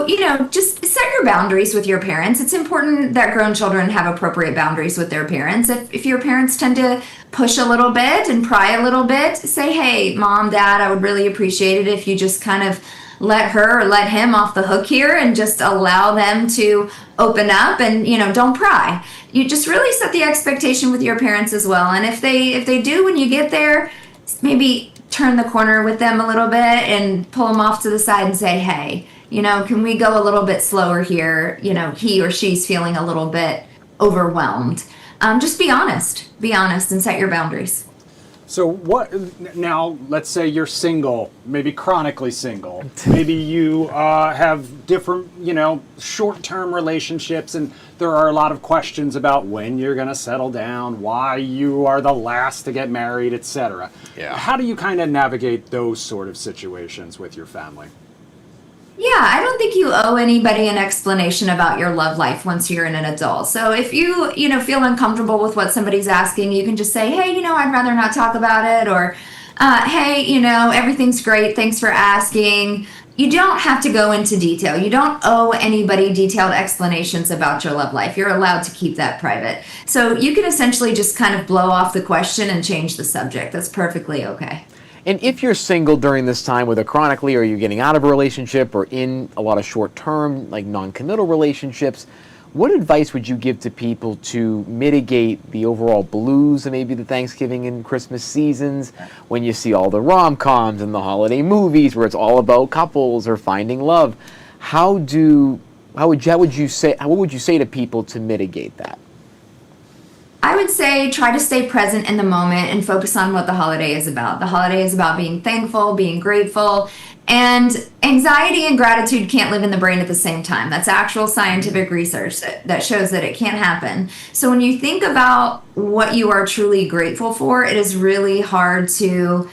just set your boundaries with your parents. It's important that grown children have appropriate boundaries with their parents. If your parents tend to push a little bit and pry a little bit, say, hey, mom, dad, I would really appreciate it if you just kind of let her or let him off the hook here and just allow them to open up and, don't pry. You just really set the expectation with your parents as well. And if they do, when you get there, maybe turn the corner with them a little bit and pull them off to the side and say, hey, can we go a little bit slower here? He or she's feeling a little bit overwhelmed. Just be honest and set your boundaries. So now let's say you're single, maybe chronically single. Maybe you have different, short-term relationships, and there are a lot of questions about when you're going to settle down, why you are the last to get married, etc. Yeah. How do you kind of navigate those sort of situations with your family? Yeah, I don't think you owe anybody an explanation about your love life once you're an adult. So if you, feel uncomfortable with what somebody's asking, you can just say, hey, I'd rather not talk about it, or, hey, everything's great, thanks for asking. You don't have to go into detail. You don't owe anybody detailed explanations about your love life. You're allowed to keep that private. So you can essentially just kind of blow off the question and change the subject. That's perfectly okay. And if you're single during this time, whether chronically or you're getting out of a relationship or in a lot of short-term, like non-committal relationships, what advice would you give to people to mitigate the overall blues of maybe the Thanksgiving and Christmas seasons when you see all the rom-coms and the holiday movies where it's all about couples or finding love? What would you say to people to mitigate that? I I would say try to stay present in the moment and focus on what the holiday is about. The holiday is about being thankful, being grateful, and anxiety and gratitude can't live in the brain at the same time. That's actual scientific research that shows that it can't happen. So when you think about what you are truly grateful for, it is really hard to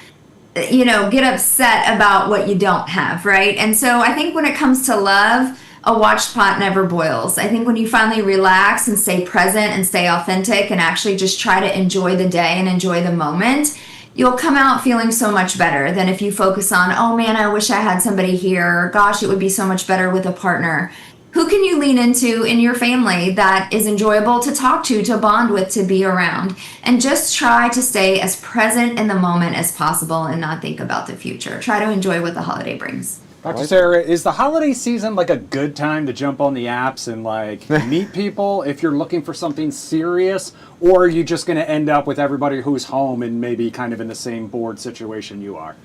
get upset about what you don't have, right? And so I think when it comes to love, a watched pot never boils. I think when you finally relax and stay present and stay authentic and actually just try to enjoy the day and enjoy the moment, you'll come out feeling so much better than if you focus on, oh man, I wish I had somebody here. Or, gosh, it would be so much better with a partner. Who can you lean into in your family that is enjoyable to talk to bond with, to be around? And just try to stay as present in the moment as possible and not think about the future. Try to enjoy what the holiday brings. Dr. Sarah, is the holiday season like a good time to jump on the apps and like meet people if you're looking for something serious, or are you just going to end up with everybody who's home and maybe kind of in the same bored situation you are?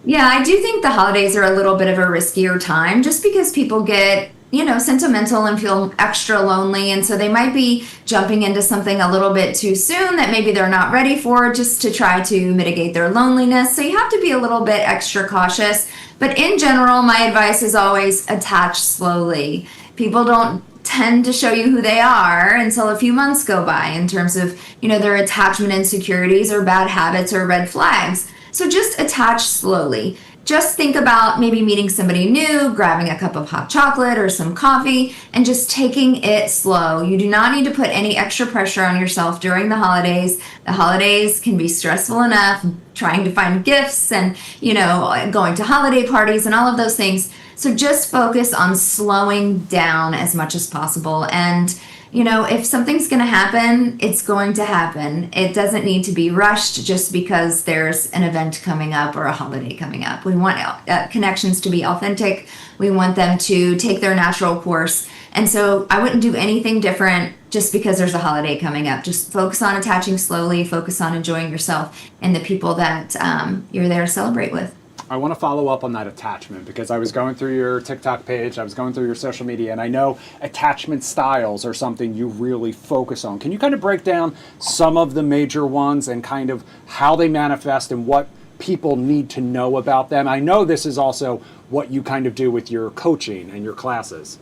Yeah, I do think the holidays are a little bit of a riskier time just because people get, sentimental and feel extra lonely. And so they might be jumping into something a little bit too soon that maybe they're not ready for, just to try to mitigate their loneliness. So you have to be a little bit extra cautious. But in general, my advice is always attach slowly. People don't tend to show you who they are until a few months go by in terms of, their attachment insecurities or bad habits or red flags. So just attach slowly. Just think about maybe meeting somebody new, grabbing a cup of hot chocolate or some coffee, and just taking it slow. You do not need to put any extra pressure on yourself during the holidays. The holidays can be stressful enough, trying to find gifts and, going to holiday parties and all of those things. So just focus on slowing down as much as possible. And if something's going to happen, it's going to happen. It doesn't need to be rushed just because there's an event coming up or a holiday coming up. We want connections to be authentic. We want them to take their natural course. And so I wouldn't do anything different just because there's a holiday coming up. Just focus on attaching slowly, focus on enjoying yourself and the people that you're there to celebrate with. I want to follow up on that attachment because I was going through your TikTok page, I was going through your social media, and I know attachment styles are something you really focus on. Can you kind of break down some of the major ones and kind of how they manifest and what people need to know about them? I know this is also what you kind of do with your coaching and your classes.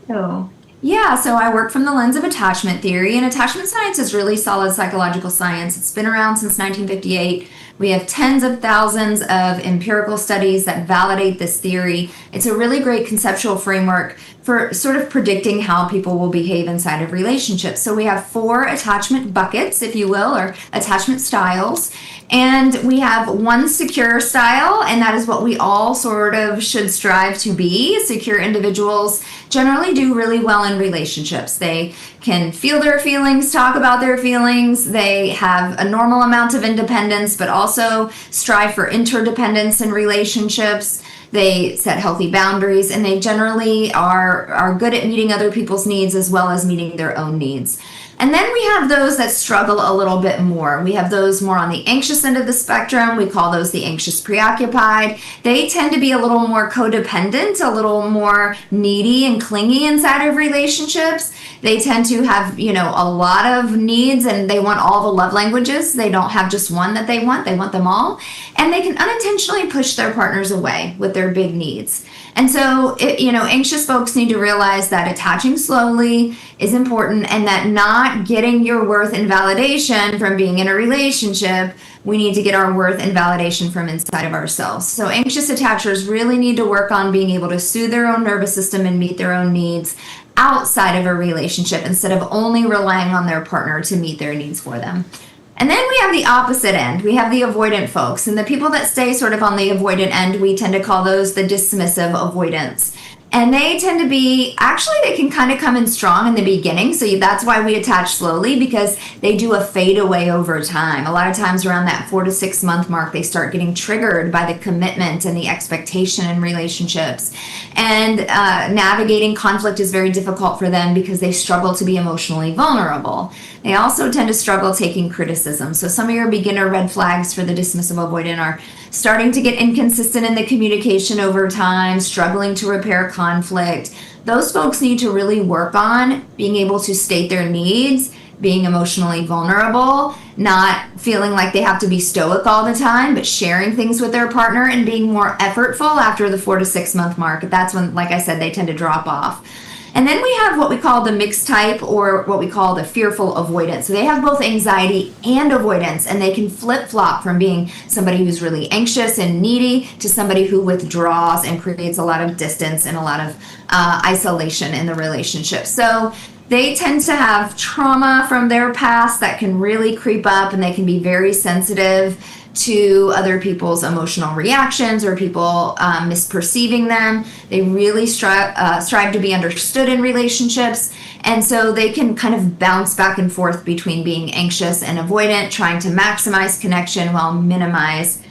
So I work from the lens of attachment theory, and attachment science is really solid psychological science. It's been around since 1958. We have tens of thousands of empirical studies that validate this theory. It's a really great conceptual framework for sort of predicting how people will behave inside of relationships. So we have 4 attachment buckets, if you will, or attachment styles. And we have one secure style, and that is what we all sort of should strive to be. Secure individuals generally do really well in relationships. They can feel their feelings, talk about their feelings. They have a normal amount of independence, but also strive for interdependence in relationships. They set healthy boundaries, and they generally are good at meeting other people's needs as well as meeting their own needs. And then we have those that struggle a little bit more. We have those more on the anxious end of the spectrum. We call those the anxious preoccupied. They tend to be a little more codependent, a little more needy and clingy inside of relationships. They tend to have, a lot of needs, and they want all the love languages. They don't have just one that they want them all. And they can unintentionally push their partners away with their big needs. And so, anxious folks need to realize that attaching slowly is important, and that not getting your worth and validation from being in a relationship, we need to get our worth and validation from inside of ourselves. So anxious attachers really need to work on being able to soothe their own nervous system and meet their own needs outside of a relationship instead of only relying on their partner to meet their needs for them. And then we have the opposite end. We have the avoidant folks. And the people that stay sort of on the avoidant end, we tend to call those the dismissive avoidants. And they tend to be, actually, they can kind of come in strong in the beginning. So that's why we attach slowly, because they do a fade away over time. A lot of times around that 4 to 6 month mark, they start getting triggered by the commitment and the expectation in relationships. And navigating conflict is very difficult for them because they struggle to be emotionally vulnerable. They also tend to struggle taking criticism. So some of your beginner red flags for the dismissive avoidant are starting to get inconsistent in the communication over time, struggling to repair conflict. Those folks need to really work on being able to state their needs, being emotionally vulnerable, not feeling like they have to be stoic all the time, but sharing things with their partner and being more effortful after the 4 to 6 month mark. That's when, like I said, they tend to drop off. And then we have what we call the mixed type, or what we call the fearful avoidance. So they have both anxiety and avoidance, and they can flip-flop from being somebody who's really anxious and needy to somebody who withdraws and creates a lot of distance and a lot of isolation in the relationship. So they tend to have trauma from their past that can really creep up, and they can be very sensitive to other people's emotional reactions or people misperceiving them. They really strive to be understood in relationships. And so they can kind of bounce back and forth between being anxious and avoidant, trying to maximize connection while minimize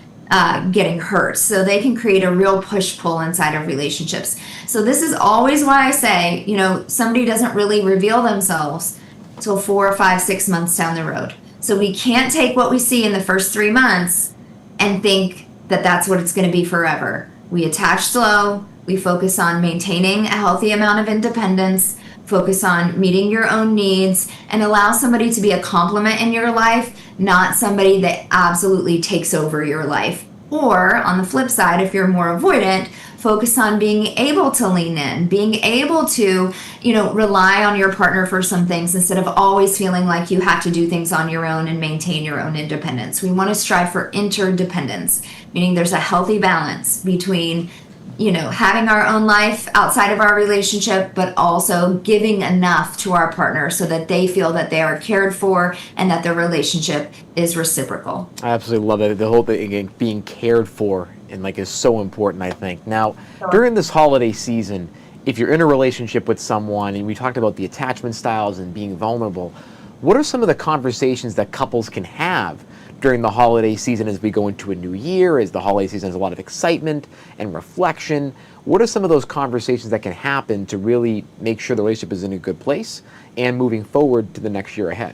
getting hurt. So they can create a real push-pull inside of relationships. So this is always why I say, somebody doesn't really reveal themselves until 4 or 5, 6 months down the road. So we can't take what we see in the first 3 months and think that that's what it's going to be forever. We attach slow. We focus on maintaining a healthy amount of independence, focus on meeting your own needs, and allow somebody to be a complement in your life, not somebody that absolutely takes over your life. Or on the flip side, if you're more avoidant, focus on being able to lean in, being able to, rely on your partner for some things instead of always feeling like you have to do things on your own and maintain your own independence. We want to strive for interdependence, meaning there's a healthy balance between, having our own life outside of our relationship, but also giving enough to our partner so that they feel that they are cared for and that their relationship is reciprocal. I absolutely love it. The whole thing, again, being cared for and is so important, I think. Now, during this holiday season, if you're in a relationship with someone, and we talked about the attachment styles and being vulnerable, what are some of the conversations that couples can have during the holiday season as we go into a new year, as the holiday season has a lot of excitement and reflection? What are some of those conversations that can happen to really make sure the relationship is in a good place and moving forward to the next year ahead?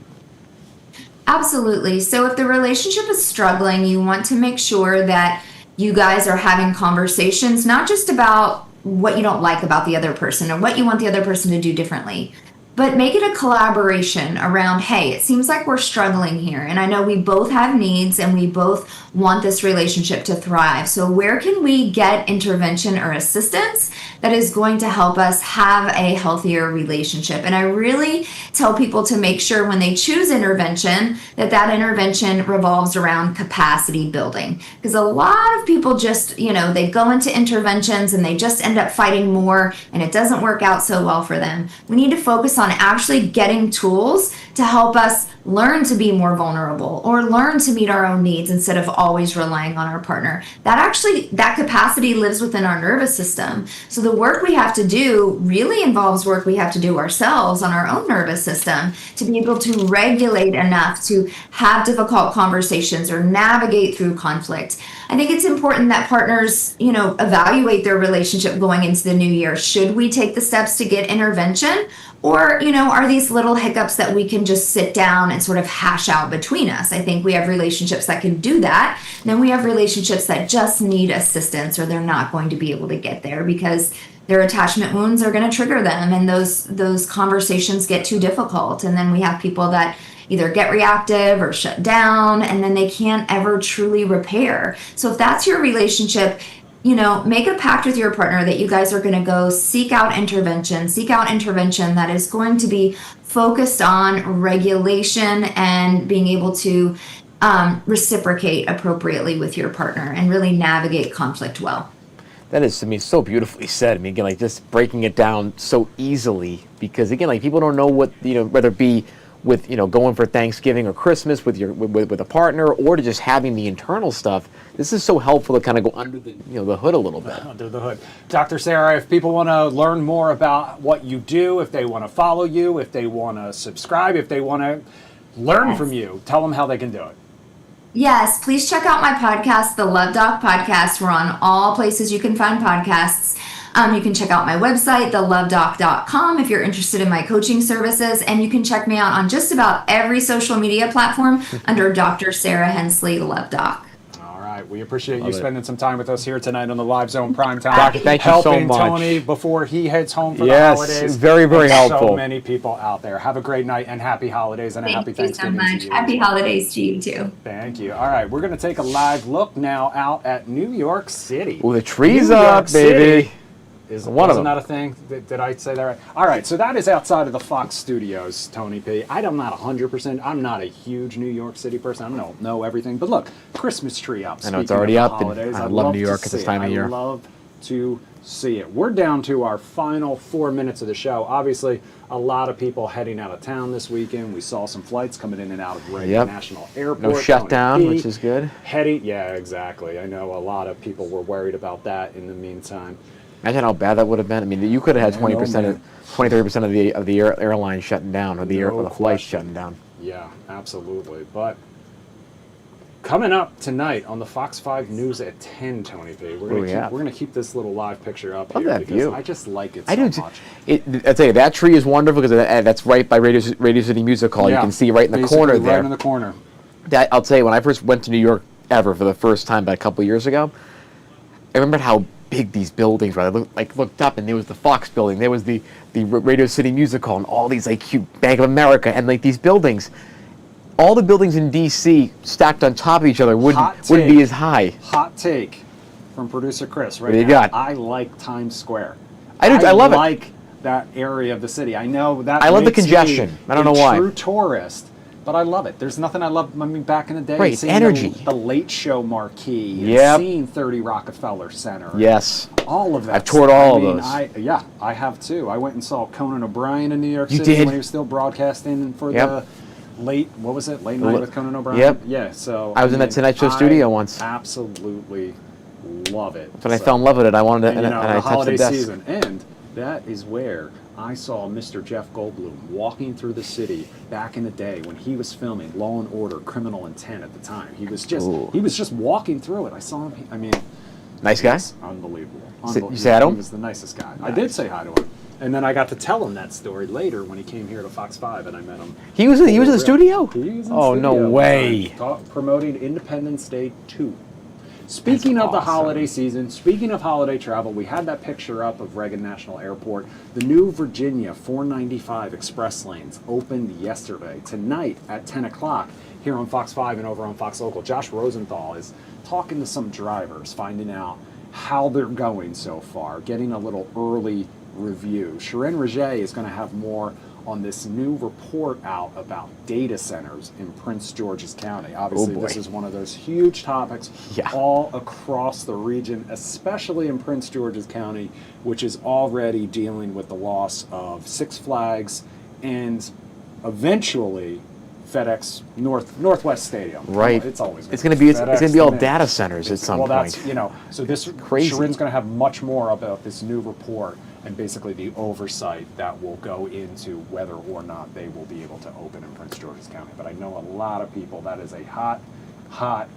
Absolutely. So if the relationship is struggling, you want to make sure that you guys are having conversations, not just about what you don't like about the other person or what you want the other person to do differently, but make it a collaboration around, hey, it seems like we're struggling here. And I know we both have needs and we both want this relationship to thrive. So where can we get intervention or assistance that is going to help us have a healthier relationship? And I really tell people to make sure when they choose intervention, that intervention revolves around capacity building. Because a lot of people just, they go into interventions and they just end up fighting more and it doesn't work out so well for them. We need to focus on actually getting tools to help us learn to be more vulnerable or learn to meet our own needs instead of always relying on our partner. That capacity lives within our nervous system. So the work we have to do really involves work we have to do ourselves on our own nervous system to be able to regulate enough to have difficult conversations or navigate through conflict. I think it's important that partners, evaluate their relationship going into the new year. Should we take the steps to get intervention? Or, are these little hiccups that we can just sit down and sort of hash out between us? I think we have relationships that can do that. Then we have relationships that just need assistance or they're not going to be able to get there because their attachment wounds are going to trigger them and those conversations get too difficult. And then we have people that either get reactive or shut down and then they can't ever truly repair. So if that's your relationship, make a pact with your partner that you guys are going to go seek out intervention that is going to be focused on regulation and being able to reciprocate appropriately with your partner and really navigate conflict well. That is, so beautifully said. Again, just breaking it down so easily because, again, people don't know what, whether it be with, going for Thanksgiving or Christmas with a partner or to just having the internal stuff. This is so helpful to kind of go under the hood a little bit. Under the hood. Dr. Sarah, if people want to learn more about what you do, if they want to follow you, if they want to subscribe, if they want to learn from you, tell them how they can do it. Yes, please check out my podcast, the Love Doc Podcast. We're on all places you can find podcasts. You can check out my website, thelovedoc.com, if you're interested in my coaching services. And you can check me out on just about every social media platform under Dr. Sarah Hensley, Love Doc. All right. We appreciate you Love it. spending some time with us here tonight on the Live Zone Primetime. Doctor, thank you so helping much. Tony before he heads home for Yes, the holidays. very, very And helpful. So many people out there. Have a great night and happy holidays and a happy Thank you so Thanksgiving much. to you. Happy holidays to you too. Thank you. All right, we're going to take a live look now out at New York City. Ooh, the trees New up, York City baby. Wasn't them. that a thing? Did I say that right? All right, so that is outside of the Fox studios, Tony P. I'm not 100%. I'm not a huge New York City person. I don't know everything. But look, Christmas tree up. I know, it's Speaking already of up, the and holidays, I I'd love New to York at this see time of it. year. I love to see it. We're down to our final 4 minutes of the show. Obviously, a lot of people heading out of town this weekend. We saw some flights coming in and out of Reagan Yep. National Airport. No Tony shutdown, P. which is good. Yeah, exactly. I know a lot of people were worried about that in the meantime. Imagine how bad that would have been. I mean, you could have had I know, 20%, man. 20-30% of the airline shutting down, or the No flights question. shutting down. Yeah, absolutely. But coming up tonight on the Fox 5 News at 10, Tony P. What do we have? We're gonna keep this little live picture up Love here that because view. I just like it I so do. much. I tell you, that tree is wonderful because that's right by Radio City Music Hall. Yeah, You can see right in the basically corner right there. in the corner. That I'll tell you, when I first went to New York ever for the first time about a couple of years ago, I remembered how big these buildings were. I looked up, and there was the Fox building, there was the Radio City Music Hall, and all these like cute Bank of America, and like these buildings. All the buildings in D.C. stacked on top of each other wouldn't be take. as high. Hot take from producer Chris right What do you now. got? I like Times Square. I do. I love it. like that area of the city. I know that I love the makes me congestion. I don't know why. a true tourist, but I love it. There's nothing I love. I mean, back in the day, Right, seeing energy. the Late Show marquee, and Yep. seeing 30 Rockefeller Center. Yes. All of that. I've toured stuff. all I of mean, those. I have too. I went and saw Conan O'Brien in New York You City did? when he was still broadcasting for Yep. the late night with Conan O'Brien. Yep. Yeah. So I was in that Tonight Show studio once. Absolutely love it. When I fell in love with it, I wanted to, And, and you know, I the touched holiday the desk. season, and that is where I saw Mr. Jeff Goldblum walking through the city back in the day when he was filming Law and Order: Criminal Intent at the time. He was just walking through it. I saw him. I mean, Nice guy? it's unbelievable. You say hi to him? He was the nicest guy. I did say hi to him, and then I got to tell him that story later when he came here to Fox 5, and I met him. He was in the studio? He was in the Oh, no studio way. promoting Independence Day 2. Speaking That's of the awesome. holiday season, speaking of holiday travel, we had that picture up of Reagan National Airport. The new Virginia 495 express lanes opened yesterday. Tonight at 10 o'clock here on Fox 5 and over on Fox Local, Josh Rosenthal is talking to some drivers, finding out how they're going so far, getting a little early review. Sharon Raget is going to have more on this new report out about data centers in Prince George's County. Obviously, boy. this is one of those huge topics Yeah. all across the region, especially in Prince George's County, which is already dealing with the loss of Six Flags and eventually FedEx Northwest Stadium. Right. It's always It's gonna be all FedEx, data centers at some well, point. that's, you know, so this Crazy. Sharon's going to have much more about this new report and basically the oversight that will go into whether or not they will be able to open in Prince George's County. But I know a lot of people, that is a hot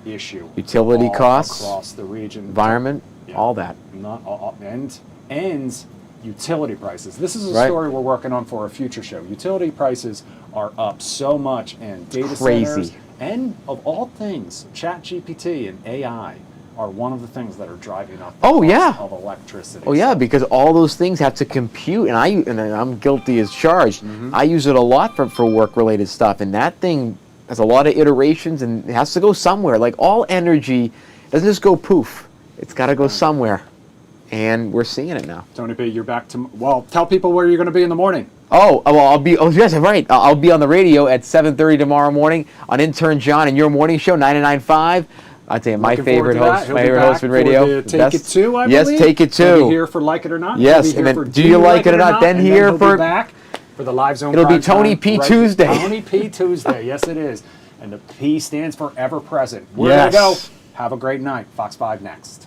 issue. Utility all costs, across the region. environment, Yeah. all that. Not all, and utility prices. This is a Right. story we're working on for a future show. Utility prices are up so much, and data Crazy. centers, and of all things, ChatGPT and AI are one of the things that are driving up the Oh, cost yeah. of electricity. Oh yeah, So- because all those things have to compute, and I'm guilty as charged. Mm-hmm. I use it a lot for work-related stuff, and that thing has a lot of iterations, and it has to go somewhere. Like all energy doesn't just go poof; it's got to go somewhere, and we're seeing it now. Tony P, you're back to, well, tell people where you're going to be in the morning. Oh, well, I'll be. Oh, yes, I'm right. I'll be on the radio at 7:30 tomorrow morning on Intern John and your morning show 99.5. I tell you, my Looking favorite forward to that. host, He'll my be favorite back host in for radio. the the Take best. It Two, I Yes, believe. Take It He'll Two. be here for Like It or Not. Yes, He'll be and here then for Do You Like It or Not? Then and here he'll for- be back for the Live Zone. It'll be Prime Tony Time, P. right? Tuesday. Tony P. Tuesday. Yes, it is. And the P stands for ever present. We're Yes. going to go. Have a great night. Fox 5 next.